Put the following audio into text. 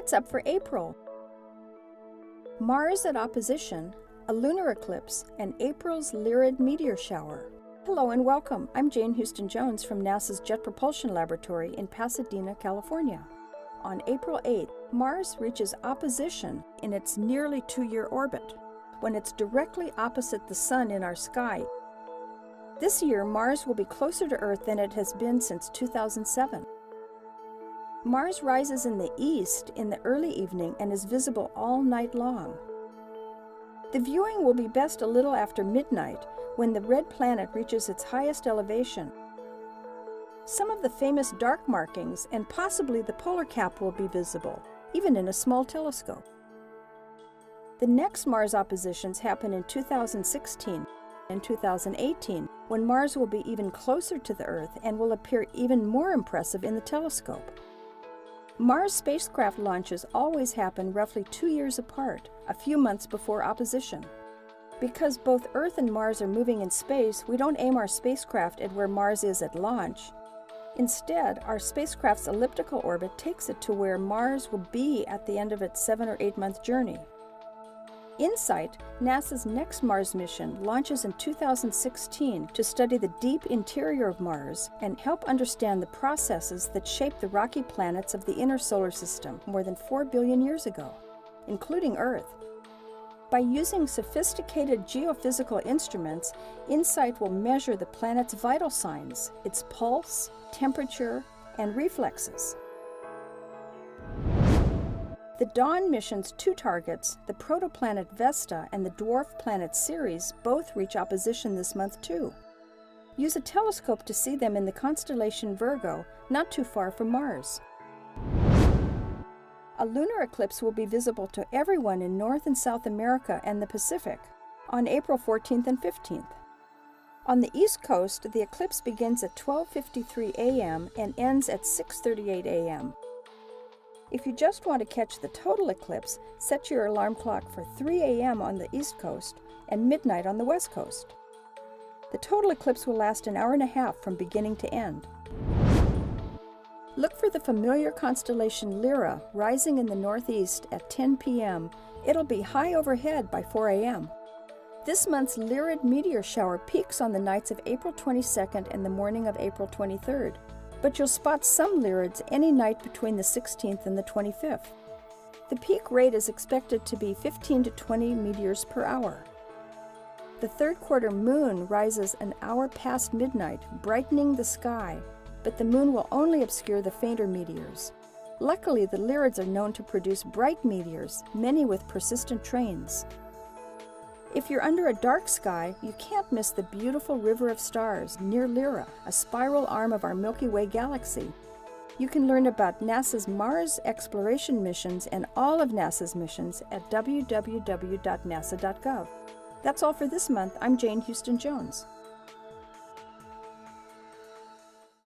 What's up for April? Mars at opposition, a lunar eclipse, and April's Lyrid meteor shower. Hello and welcome. I'm Jane Houston Jones from NASA's Jet Propulsion Laboratory in Pasadena, California. On April 8th, Mars reaches opposition in its nearly 2-year orbit, when it's directly opposite the Sun in our sky. This year, Mars will be closer to Earth than it has been since 2007. Mars rises in the east in the early evening and is visible all night long. The viewing will be best a little after midnight, when the red planet reaches its highest elevation. Some of the famous dark markings and possibly the polar cap will be visible, even in a small telescope. The next Mars oppositions happen in 2016 and 2018, when Mars will be even closer to the Earth and will appear even more impressive in the telescope. Mars spacecraft launches always happen roughly 2 years apart, a few months before opposition. Because both Earth and Mars are moving in space, we don't aim our spacecraft at where Mars is at launch. Instead, our spacecraft's elliptical orbit takes it to where Mars will be at the end of its 7 or 8 month journey. InSight, NASA's next Mars mission, launches in 2016 to study the deep interior of Mars and help understand the processes that shape the rocky planets of the inner solar system more than 4 billion years ago, including Earth. By using sophisticated geophysical instruments, InSight will measure the planet's vital signs, its pulse, temperature, and reflexes. The Dawn mission's 2 targets, the protoplanet Vesta and the dwarf planet Ceres, both reach opposition this month too. Use a telescope to see them in the constellation Virgo, not too far from Mars. A lunar eclipse will be visible to everyone in North and South America and the Pacific on April 14th and 15th. On the East Coast, the eclipse begins at 12:53 a.m. and ends at 6:38 a.m. If you just want to catch the total eclipse, set your alarm clock for 3 a.m. on the East Coast and midnight on the West Coast. The total eclipse will last an hour and a half from beginning to end. Look for the familiar constellation Lyra rising in the northeast at 10 p.m. It'll be high overhead by 4 a.m. This month's Lyrid meteor shower peaks on the nights of April 22nd and the morning of April 23rd. But you'll spot some Lyrids any night between the 16th and the 25th. The peak rate is expected to be 15 to 20 meteors per hour. The third quarter moon rises an hour past midnight, brightening the sky, but the moon will only obscure the fainter meteors. Luckily, the Lyrids are known to produce bright meteors, many with persistent trains. If you're under a dark sky, you can't miss the beautiful River of Stars near Lyra, a spiral arm of our Milky Way galaxy. You can learn about NASA's Mars exploration missions and all of NASA's missions at www.nasa.gov. That's all for this month. I'm Jane Houston Jones.